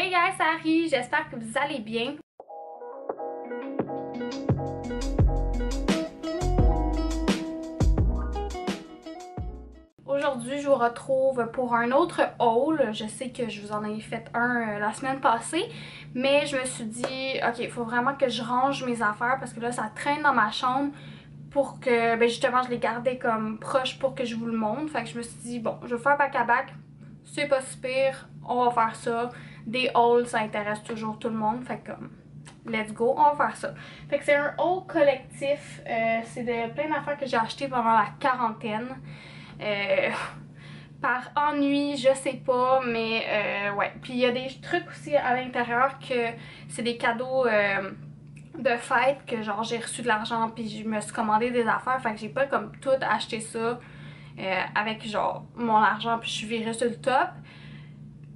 Hey guys, c'est Harry, j'espère que vous allez bien. Aujourd'hui, je vous retrouve pour un autre haul. Je sais que je vous en ai fait un la semaine passée, mais je me suis dit, ok, il faut vraiment que je range mes affaires parce que là, ça traîne dans ma chambre pour que, ben justement, je les gardais comme proches pour que je vous le montre. Fait que je me suis dit, bon, je vais faire back à back. C'est pas si pire, on va faire ça. Des hauls, ça intéresse toujours tout le monde. Fait que, let's go, on va faire ça. Fait que c'est un haul collectif. C'est de plein d'affaires que j'ai achetées pendant la quarantaine. Par ennui, je sais pas, mais ouais. Puis il y a des trucs aussi à l'intérieur que c'est des cadeaux de fête que genre j'ai reçu de l'argent puis je me suis commandé des affaires. Fait que j'ai pas comme tout acheté ça avec genre mon argent puis je suis virée sur le top.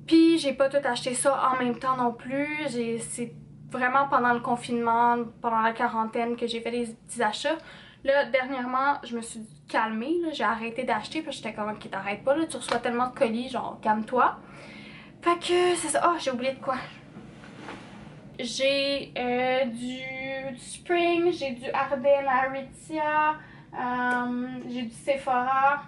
Puis j'ai pas tout acheté ça en même temps non plus. C'est vraiment pendant le confinement, pendant la quarantaine que j'ai fait des petits achats. Là, dernièrement, je me suis calmée, j'ai arrêté d'acheter parce que j'étais comme ok, t'arrêtes pas, là, tu reçois tellement de colis, genre calme-toi. Fait que c'est ça. Oh, j'ai oublié de quoi. J'ai du Spring, j'ai du Arden Aritzia, j'ai du Sephora.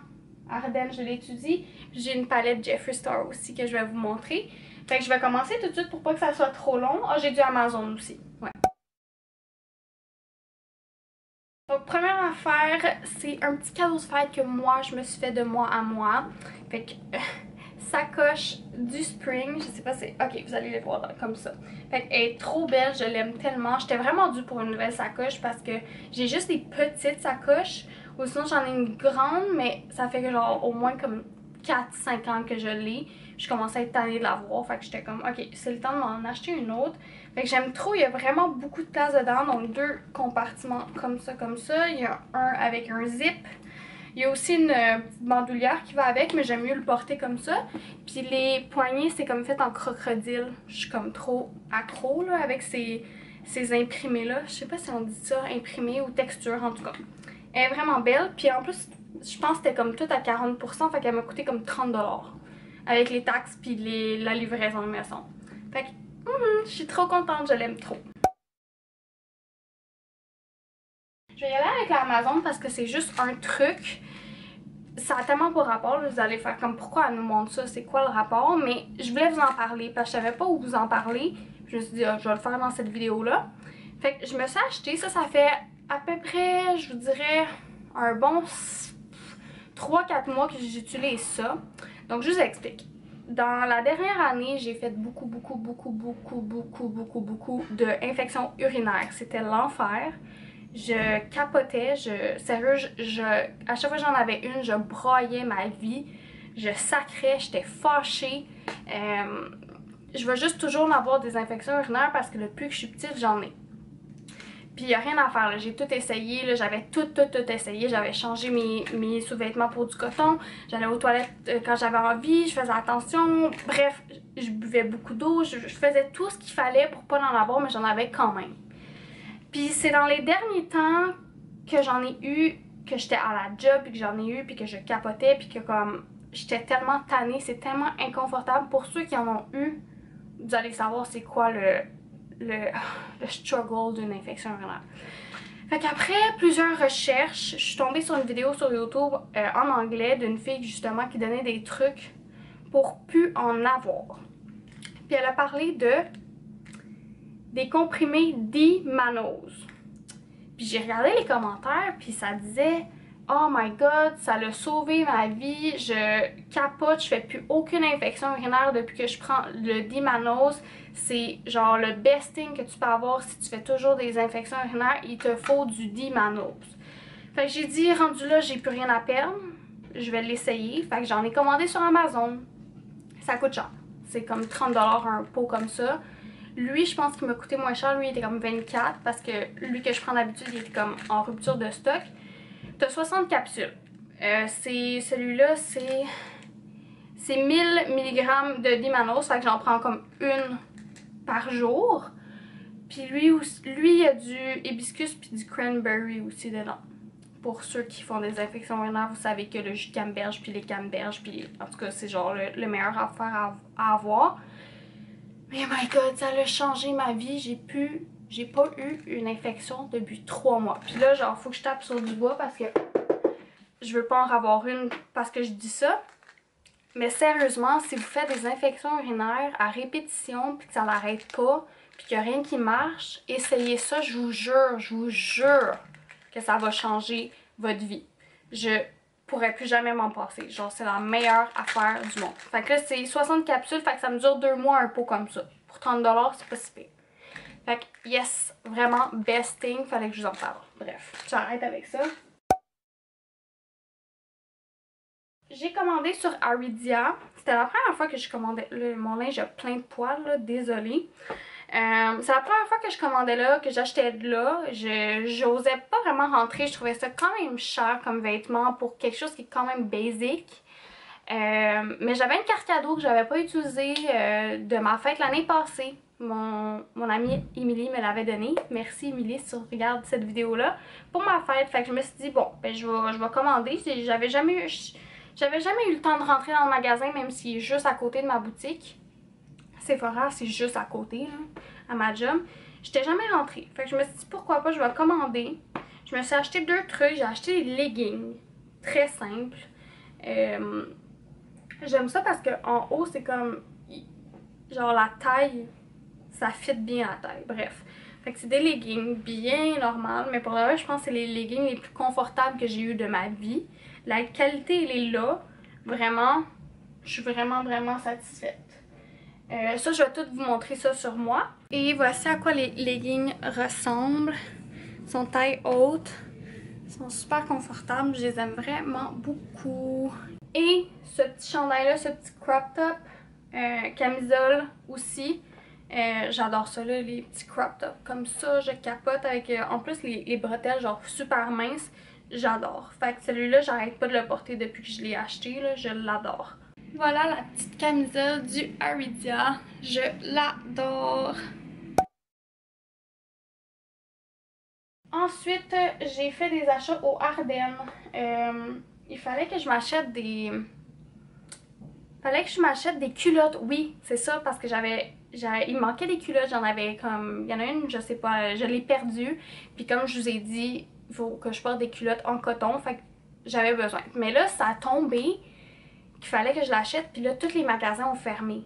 Arden, je l'étudie. J'ai une palette Jeffree Star aussi que je vais vous montrer. Fait que je vais commencer tout de suite pour pas que ça soit trop long. Ah, j'ai du Amazon aussi. Ouais. Donc, première affaire, c'est un petit cadeau de fête que moi, je me suis fait de moi à moi. Fait que, sacoche du Spring. Je sais pas si... Ok, vous allez les voir comme ça. Fait qu'elle est trop belle, je l'aime tellement. J'étais vraiment due pour une nouvelle sacoche parce que j'ai juste des petites sacoches. Ou sinon, j'en ai une grande, mais ça fait que genre au moins comme 4-5 ans que je l'ai. Je commençais à être tannée de la voir. Fait que j'étais comme, ok, c'est le temps de m'en acheter une autre. Fait que j'aime trop, il y a vraiment beaucoup de place dedans. Donc deux compartiments comme ça, comme ça. Il y a un avec un zip. Il y a aussi une petite bandoulière qui va avec, mais j'aime mieux le porter comme ça. Puis les poignées, c'est comme fait en crocodile. Je suis comme trop accro là, avec ces imprimés-là. Je sais pas si on dit ça, imprimés ou texture en tout cas. Elle est vraiment belle. Puis en plus, je pense que c'était comme tout à 40%, fait qu'elle m'a coûté comme 30$. Avec les taxes puis la livraison de maison. Fait que je suis trop contente, je l'aime trop. Je vais y aller avec l'Amazon parce que c'est juste un truc. Ça a tellement pas rapport, vous allez faire comme pourquoi elle nous montre ça, c'est quoi le rapport, mais je voulais vous en parler parce que je savais pas où vous en parler. Je me suis dit, je vais le faire dans cette vidéo-là. Fait que je me suis acheté, ça fait à peu près, je vous dirais, un bon 3-4 mois que j'utilise ça. Donc je vous explique. Dans la dernière année, j'ai fait beaucoup d'infections urinaires. C'était l'enfer. Je capotais, sérieux, à chaque fois que j'en avais une, je broyais ma vie. Je sacrais, j'étais fâchée. Je veux juste toujours en avoir des infections urinaires parce que depuis que je suis petite, j'en ai. Puis il n'y a rien à faire, j'ai tout essayé, j'avais tout essayé, j'avais changé mes sous-vêtements pour du coton, j'allais aux toilettes quand j'avais envie, je faisais attention, bref, je buvais beaucoup d'eau, je faisais tout ce qu'il fallait pour pas en avoir, mais j'en avais quand même. Puis c'est dans les derniers temps que j'en ai eu, que j'étais à la job, puis que j'en ai eu, puis que je capotais, puis que comme j'étais tellement tannée, c'est tellement inconfortable. Pour ceux qui en ont eu, vous allez savoir c'est quoi le struggle d'une infection urinaire. Fait qu'après plusieurs recherches, je suis tombée sur une vidéo sur YouTube en anglais d'une fille justement qui donnait des trucs pour plus en avoir. Puis elle a parlé des comprimés D-mannose. Puis j'ai regardé les commentaires, puis ça disait « Oh my god, ça l'a sauvé ma vie, je capote, je fais plus aucune infection urinaire depuis que je prends le D-mannose. C'est genre le best thing que tu peux avoir si tu fais toujours des infections urinaires, il te faut du D-mannose. » Fait que j'ai dit, rendu là, j'ai plus rien à perdre, je vais l'essayer. Fait que j'en ai commandé sur Amazon. Ça coûte cher, c'est comme 30$ un pot comme ça. Lui, je pense qu'il m'a coûté moins cher. Lui, il était comme 24 parce que lui que je prends d'habitude, il était comme en rupture de stock. T'as 60 capsules. Celui-là, c'est 1000 mg de D-mannose. Fait que j'en prends comme une par jour. Puis lui, il y a du hibiscus puis du cranberry aussi dedans. Pour ceux qui font des infections urinaires, vous savez que le jus de canneberge puis les canneberges, puis en tout cas, c'est genre le meilleur affaire à avoir. Oh my god, ça a changé ma vie. J'ai pas eu une infection depuis 3 mois. Puis là, genre, faut que je tape sur du bois parce que je veux pas en avoir une parce que je dis ça. Mais sérieusement, si vous faites des infections urinaires à répétition puis que ça n'arrête pas, puis qu'il n'y a rien qui marche, essayez ça, je vous jure que ça va changer votre vie. Je pourrais plus jamais m'en passer. Genre, c'est la meilleure affaire du monde. Fait que là, c'est 60 capsules, fait que ça me dure 2 mois un pot comme ça. Pour 30$, c'est pas si pire. Fait que, yes, vraiment, best thing, fallait que je vous en parle. Bref, j'arrête avec ça. J'ai commandé sur Aridia. C'était la première fois que je commandais. Là, mon linge a plein de poils, là, désolée. C'est la première fois que je commandais là, que j'achetais de là. J'osais pas vraiment rentrer. Je trouvais ça quand même cher comme vêtement pour quelque chose qui est quand même basic. Mais j'avais une carte cadeau que j'avais pas utilisée de ma fête l'année passée. Mon amie Émilie me l'avait donnée. Merci Émilie si tu regardes cette vidéo-là. Pour ma fête. Fait que je me suis dit, bon, ben je vais commander. J'avais jamais eu le temps de rentrer dans le magasin, même s'il est juste à côté de ma boutique. Sephora, c'est juste à côté, là, à ma job. J'étais jamais rentrée. Fait que je me suis dit, pourquoi pas, je vais commander. Je me suis acheté 2 trucs. J'ai acheté des leggings. Très simples. J'aime ça parce qu'en haut, c'est comme... Genre, la taille, ça fit bien la taille. Bref. Fait que c'est des leggings bien normales. Mais pour le vrai, je pense que c'est les leggings les plus confortables que j'ai eu de ma vie. La qualité, elle est là. Vraiment, je suis vraiment satisfaite. Ça, je vais tout vous montrer ça sur moi. Et voici à quoi les leggings ressemblent. Ils sont taille haute. Ils sont super confortables. Je les aime vraiment beaucoup. Et ce petit chandail-là, ce petit crop top, camisole aussi. J'adore ça, là, les petits crop tops comme ça. Je capote avec, en plus, les bretelles genre super minces. J'adore. Fait que celui-là, j'arrête pas de le porter depuis que je l'ai acheté. Là, je l'adore. Voilà la petite camisole du Aridia. Je l'adore. Ensuite, j'ai fait des achats au Ardennes. Il fallait que je m'achète des... culottes. Oui, c'est ça, parce que il me manquait des culottes. J'en avais comme... Il y en a une, je sais pas, je l'ai perdue. Puis comme je vous ai dit, il faut que je porte des culottes en coton. Fait que j'avais besoin. Mais là, ça a tombé qu'il fallait que je l'achète, puis là, tous les magasins ont fermé.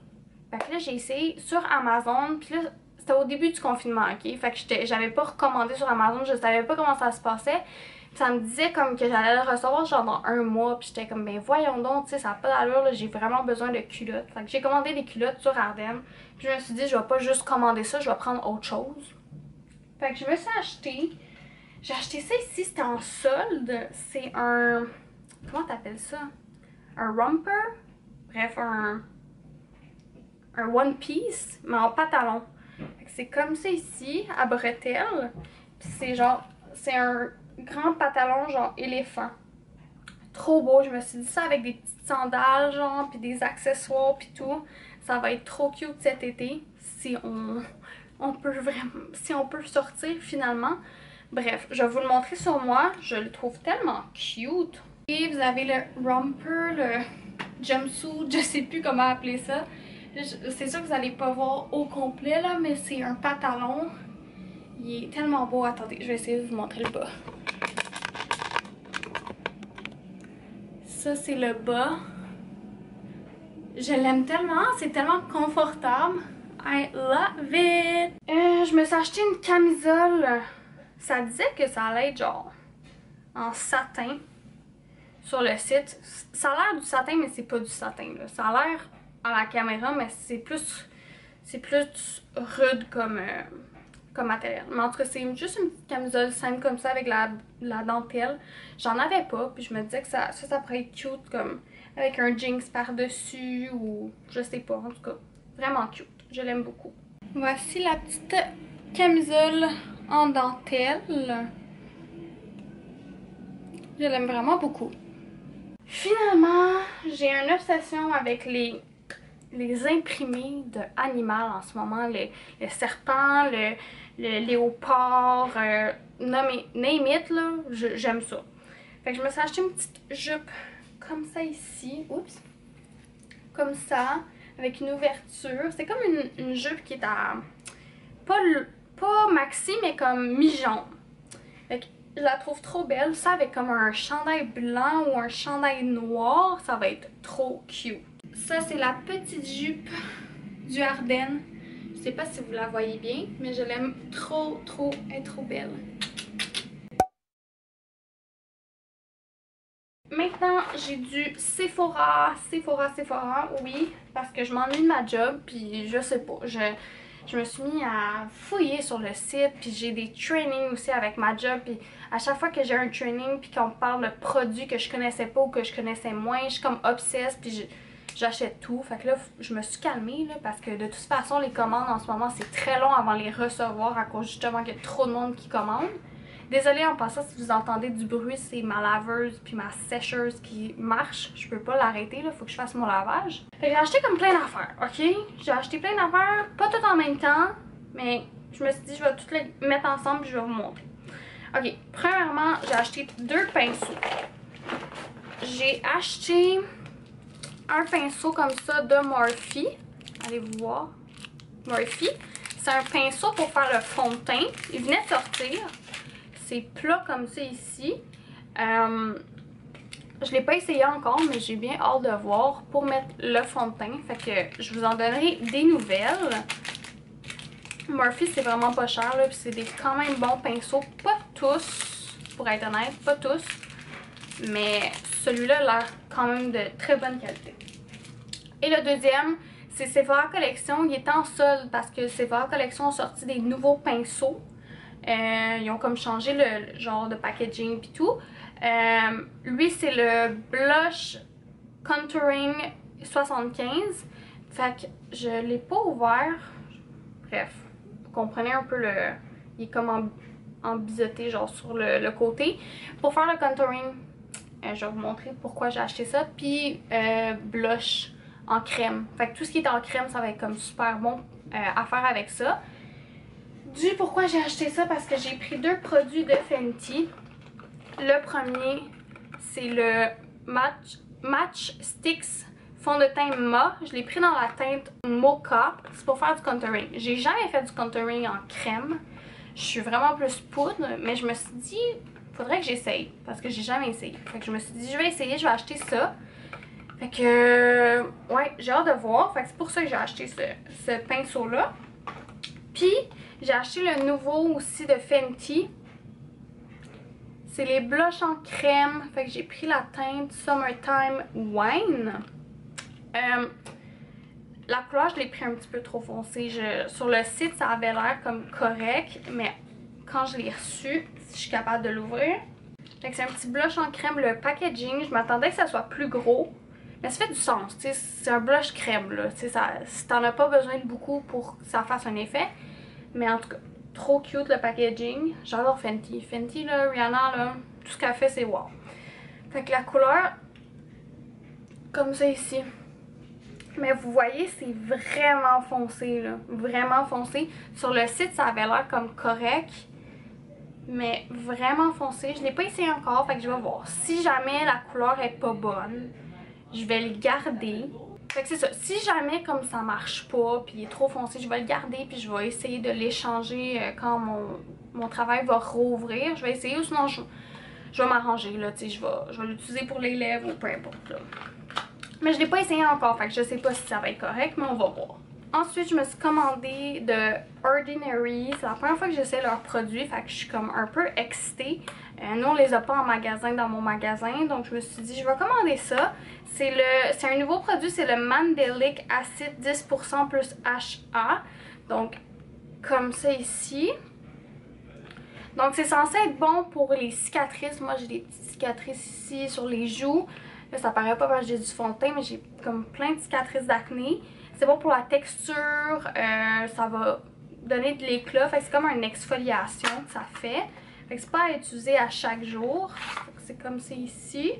Fait que là, j'ai essayé sur Amazon, puis là, c'était au début du confinement, ok? Fait que j'avais pas recommandé sur Amazon, je savais pas comment ça se passait. Puis ça me disait comme que j'allais le recevoir genre dans 1 mois, puis j'étais comme, ben voyons donc, tu sais, ça n'a pas d'allure, là, j'ai vraiment besoin de culottes. Fait que j'ai commandé des culottes sur Ardennes, puis je me suis dit, je vais pas juste commander ça, je vais prendre autre chose. Fait que je me suis acheté, j'ai acheté ça ici, c'était en solde, c'est un... Comment t'appelles ça? Un romper, bref, un one piece, mais en pantalon. C'est comme ça ici, à bretelles. Puis c'est genre, c'est un grand pantalon genre éléphant. Trop beau, je me suis dit ça avec des petites sandales genre, puis des accessoires puis tout. Ça va être trop cute cet été, si on peut sortir finalement. Bref, je vais vous le montrer sur moi, je le trouve tellement cute. Et vous avez le romper, le jumpsuit, je sais plus comment appeler ça. C'est sûr que vous n'allez pas voir au complet là, mais c'est un pantalon. Il est tellement beau. Attendez, je vais essayer de vous montrer le bas. Ça, c'est le bas. Je l'aime tellement, c'est tellement confortable. I love it! Je me suis acheté une camisole. Ça disait que ça allait être genre en satin sur le site. Ça a l'air du satin, mais c'est pas du satin, là. Ça a l'air à la caméra, mais c'est plus rude comme matériel. Mais en tout cas, c'est juste une petite camisole simple comme ça avec la dentelle. J'en avais pas, puis je me disais que ça pourrait être cute comme avec un jeans par-dessus ou je sais pas, en tout cas, vraiment cute. Je l'aime beaucoup. Voici la petite camisole en dentelle. Je l'aime vraiment beaucoup. Finalement, j'ai une obsession avec les imprimés de Animal en ce moment. Le serpent, le léopard, name it, là, j'aime ça. Fait que je me suis acheté une petite jupe comme ça ici. Oups! Comme ça, avec une ouverture. C'est comme une jupe qui est à... pas maxi, mais comme mi-jambe. Je la trouve trop belle. Ça avec comme un chandail blanc ou un chandail noir, ça va être trop cute. Ça, c'est la petite jupe du Ardennes. Je sais pas si vous la voyez bien, mais je l'aime trop, trop. Elle est trop belle. Maintenant, j'ai du Sephora, oui, parce que je m'ennuie de ma job, puis je sais pas, je me suis mis à fouiller sur le site, puis j'ai des trainings aussi avec ma job, puis à chaque fois que j'ai un training, puis qu'on me parle de produits que je connaissais pas ou que je connaissais moins, je suis comme obsesse, puis j'achète tout. Fait que là, je me suis calmée, là, parce que de toute façon, les commandes en ce moment, c'est très long avant de les recevoir à cause justement qu'il y a trop de monde qui commande. Désolée en passant si vous entendez du bruit, c'est ma laveuse puis ma sécheuse qui marche. Je peux pas l'arrêter, là, faut que je fasse mon lavage. Fait que j'ai acheté comme plein d'affaires, ok? J'ai acheté plein d'affaires, pas toutes en même temps, mais je me suis dit je vais toutes les mettre ensemble et je vais vous montrer. Ok, premièrement, j'ai acheté 2 pinceaux. J'ai acheté un pinceau comme ça de Morphe. Allez vous voir. Morphe. C'est un pinceau pour faire le fond de teint. Il venait de sortir. C'est plat comme ça ici. Je l'ai pas essayé encore, mais j'ai bien hâte de voir pour mettre le fond de teint. Fait que je vous en donnerai des nouvelles. Morphe, c'est vraiment pas cher, là, puis c'est des quand même bons pinceaux. Pas tous, pour être honnête, pas tous. Mais celui-là a l'air quand même de très bonne qualité. Et le deuxième, c'est Sephora Collection. Il est en solde parce que Sephora Collection a sorti des nouveaux pinceaux. Ils ont comme changé le genre de packaging pis tout. Lui, c'est le Blush Contouring 75. Fait que je l'ai pas ouvert. Bref, vous comprenez un peu le... Il est comme en biseauté, genre sur le côté. Pour faire le contouring, je vais vous montrer pourquoi j'ai acheté ça. Puis blush en crème. Fait que tout ce qui est en crème, ça va être comme super bon à faire avec ça. Pourquoi j'ai acheté ça, parce que j'ai pris 2 produits de Fenty. Le premier, c'est le Match Sticks fond de teint Ma. Je l'ai pris dans la teinte Mocha. C'est pour faire du contouring. J'ai jamais fait du contouring en crème. Je suis vraiment plus poudre, mais je me suis dit, faudrait que j'essaye, parce que j'ai jamais essayé. Fait que je me suis dit, je vais essayer, je vais acheter ça. Fait que, ouais, j'ai hâte de voir. Fait que c'est pour ça que j'ai acheté ce pinceau-là. Puis, j'ai acheté le nouveau aussi de Fenty. C'est les blushs en crème. Fait que j'ai pris la teinte Summertime Wine. La couleur, je l'ai pris un petit peu trop foncée. Sur le site, ça avait l'air comme correct. Mais quand je l'ai reçu, je suis capable de l'ouvrir. Fait que c'est un petit blush en crème. Le packaging, je m'attendais que ça soit plus gros. Mais ça fait du sens. C'est un blush crème, là. Si t'en as pas besoin de beaucoup pour que ça fasse un effet. Mais en tout cas, trop cute le packaging. J'adore Fenty. Fenty, là, Rihanna, là, tout ce qu'elle fait, c'est wow. Fait que la couleur, comme ça ici. Mais vous voyez, c'est vraiment foncé, là. Vraiment foncé. Sur le site, ça avait l'air comme correct. Mais vraiment foncé. Je l'ai pas essayé encore, fait que je vais voir. Si jamais la couleur est pas bonne, je vais le garder. Fait que c'est ça, si jamais comme ça marche pas puis il est trop foncé, je vais le garder puis je vais essayer de l'échanger quand mon travail va rouvrir. Je vais essayer, ou sinon je vais m'arranger là, tu sais, je vais l'utiliser pour les lèvres ou peu importe là. Mais je l'ai pas essayé encore, fait que je sais pas si ça va être correct, mais on va voir. Ensuite, je me suis commandé de Ordinary. C'est la première fois que j'essaie leurs produits, fait que je suis comme un peu excitée. Nous, on les a pas en magasin, dans mon magasin, donc je me suis dit, je vais commander ça. C'est un nouveau produit, c'est le Mandelic Acid 10% plus HA. Donc, comme ça ici. Donc, c'est censé être bon pour les cicatrices. Moi, j'ai des petites cicatrices ici sur les joues. Là, ça paraît pas parce que j'ai du fond de teint, mais j'ai comme plein de cicatrices d'acné. C'est bon pour la texture, ça va donner de l'éclat. Fait que c'est comme une exfoliation que ça fait. Fait que c'est pas à utiliser à chaque jour. C'est comme c'est ici.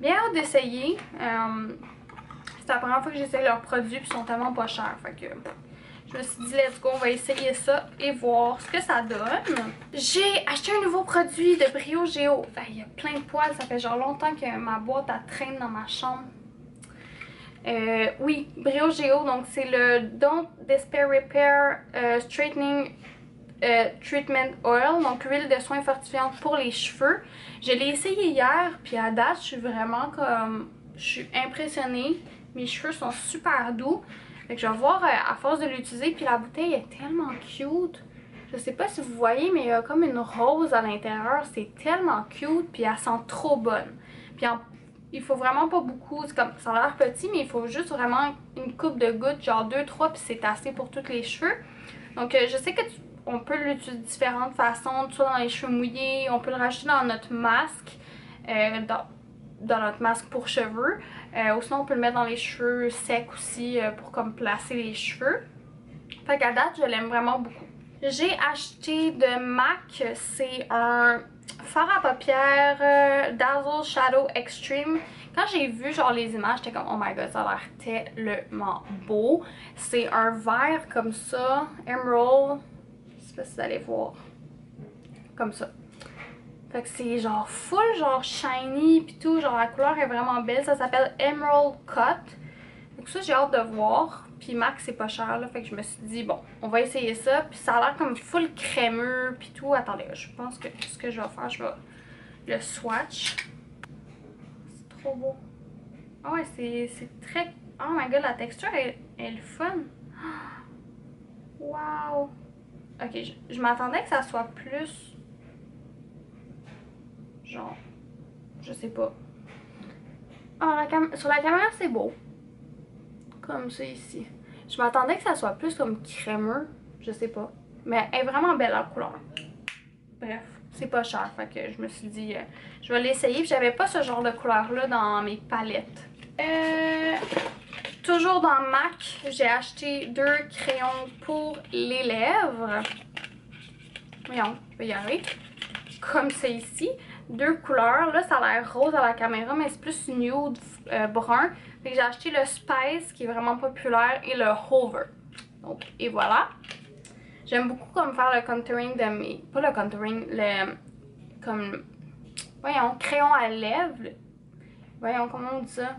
Bien hâte d'essayer. C'est la première fois que j'essaye leurs produits puis ils sont tellement pas chers. Fait que je me suis dit let's go, on va essayer ça et voir ce que ça donne. J'ai acheté un nouveau produit de Brio Géo. Il y a plein de poils, ça fait genre longtemps que ma boîte elle traîne dans ma chambre. Oui, Brio Géo, donc c'est le Don't Despair Repair Straightening Treatment Oil, donc huile de soin fortifiante pour les cheveux. Je l'ai essayé hier, puis à date, je suis vraiment comme... Je suis impressionnée. Mes cheveux sont super doux. Fait que je vais voir à force de l'utiliser, puis la bouteille est tellement cute. Je sais pas si vous voyez, mais il y a comme une rose à l'intérieur. C'est tellement cute, puis elle sent trop bonne. Puis il faut vraiment pas beaucoup, comme ça a l'air petit, mais il faut juste vraiment une coupe de gouttes, genre 2-3, puis c'est assez pour tous les cheveux. Donc je sais que on peut l'utiliser de différentes façons, soit dans les cheveux mouillés, on peut le rajouter dans notre masque, dans notre masque pour cheveux, ou sinon on peut le mettre dans les cheveux secs aussi pour comme placer les cheveux. Fait qu'à date, je l'aime vraiment beaucoup. J'ai acheté de MAC, c'est un fard à paupières Dazzle Shadow Extreme. Quand j'ai vu genre les images, j'étais comme oh my god, ça a l'air tellement beau. C'est un vert comme ça, emerald, je sais pas si vous allez voir, comme ça. Fait que c'est genre full genre shiny pis tout, genre la couleur est vraiment belle, ça s'appelle Emerald Cut. Donc ça j'ai hâte de voir. Puis MAC c'est pas cher là, fait que je me suis dit bon, on va essayer ça. Puis ça a l'air comme full crémeux puis tout. Attendez, je pense que ce que je vais faire, je vais le swatch. C'est trop beau. Ah ouais, c'est très... Oh my god, la texture est fun. Wow. Ok, je m'attendais que ça soit plus... genre... je sais pas. Sur la caméra c'est beau. Comme ça ici. Je m'attendais que ça soit plus comme crémeux, je sais pas. Mais elle est vraiment belle en couleur. Bref, c'est pas cher, fait que je me suis dit, je vais l'essayer. J'avais pas ce genre de couleur là dans mes palettes. Toujours dans MAC, j'ai acheté 2 crayons pour les lèvres. Voyons, je vais y arriver. Comme ça ici. 2 couleurs. Là, ça a l'air rose à la caméra, mais c'est plus nude brun. Fait que j'ai acheté le Spice qui est vraiment populaire et le Hover. Donc, et voilà. J'aime beaucoup comme faire le contouring de mes... Pas le contouring, le... comme... Voyons, crayon à lèvres. Voyons, comment on dit ça?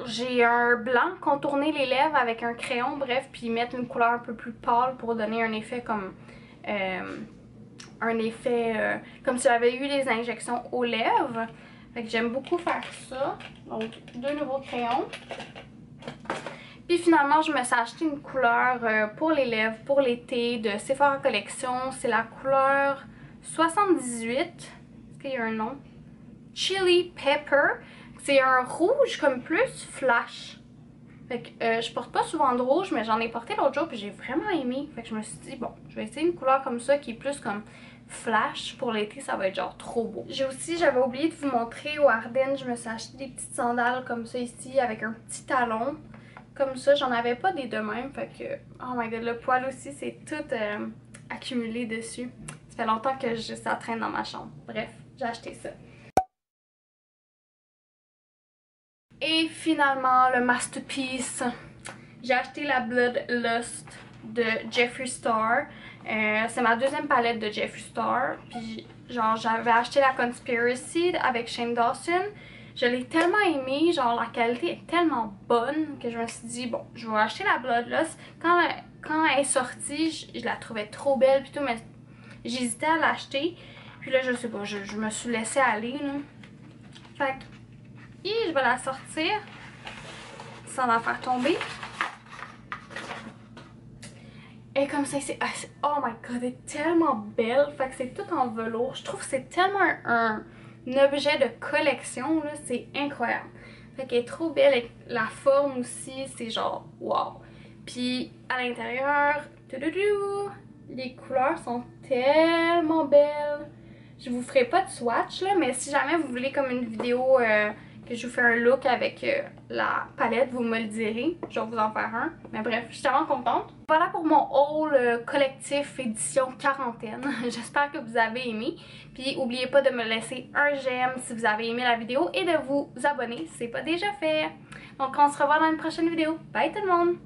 J'ai un blanc, contourner les lèvres avec un crayon, bref, puis mettre une couleur un peu plus pâle pour donner un effet comme... comme si j'avais eu les injections aux lèvres. Fait que j'aime beaucoup faire ça. Donc 2 nouveaux crayons. Puis finalement je me suis acheté une couleur pour les lèvres pour l'été de Sephora Collection. C'est la couleur 78. Est-ce qu'il y a un nom? Chili Pepper. C'est un rouge comme plus flash. Fait que je porte pas souvent de rouge, mais j'en ai porté l'autre jour puis j'ai vraiment aimé. Fait que je me suis dit bon, je vais essayer une couleur comme ça qui est plus comme flash pour l'été, ça va être genre trop beau. J'avais oublié de vous montrer au Ardennes, je me suis acheté des petites sandales comme ça ici avec un petit talon. Comme ça, j'en avais pas des deux mêmes, fait que oh my god, le poil aussi c'est tout accumulé dessus. Ça fait longtemps que ça traîne dans ma chambre. Bref, j'ai acheté ça. Et finalement, le masterpiece. J'ai acheté la Bloodlust de Jeffree Star. C'est ma deuxième palette de Jeffree Star. Puis genre j'avais acheté la Conspiracy avec Shane Dawson. Je l'ai tellement aimée, genre la qualité est tellement bonne que je me suis dit bon, je vais acheter la Bloodlust. Quand elle est sortie, je la trouvais trop belle puis tout, mais j'hésitais à l'acheter. Puis là je sais pas, je me suis laissée aller là. Fait que et je vais la sortir sans la faire tomber. Et comme ça, oh my god, elle est tellement belle. Fait que c'est tout en velours. Je trouve que c'est tellement un objet de collection, là. C'est incroyable. Fait qu'elle est trop belle. Et la forme aussi, c'est genre wow. Puis à l'intérieur, les couleurs sont tellement belles. Je vous ferai pas de swatch, là, mais si jamais vous voulez comme une vidéo... que je vous fais un look avec la palette, vous me le direz. Je vais vous en faire un. Mais bref, je suis tellement contente. Voilà pour mon haul collectif édition quarantaine. J'espère que vous avez aimé. Puis n'oubliez pas de me laisser un j'aime si vous avez aimé la vidéo et de vous abonner si ce n'est pas déjà fait. Donc on se revoit dans une prochaine vidéo. Bye tout le monde!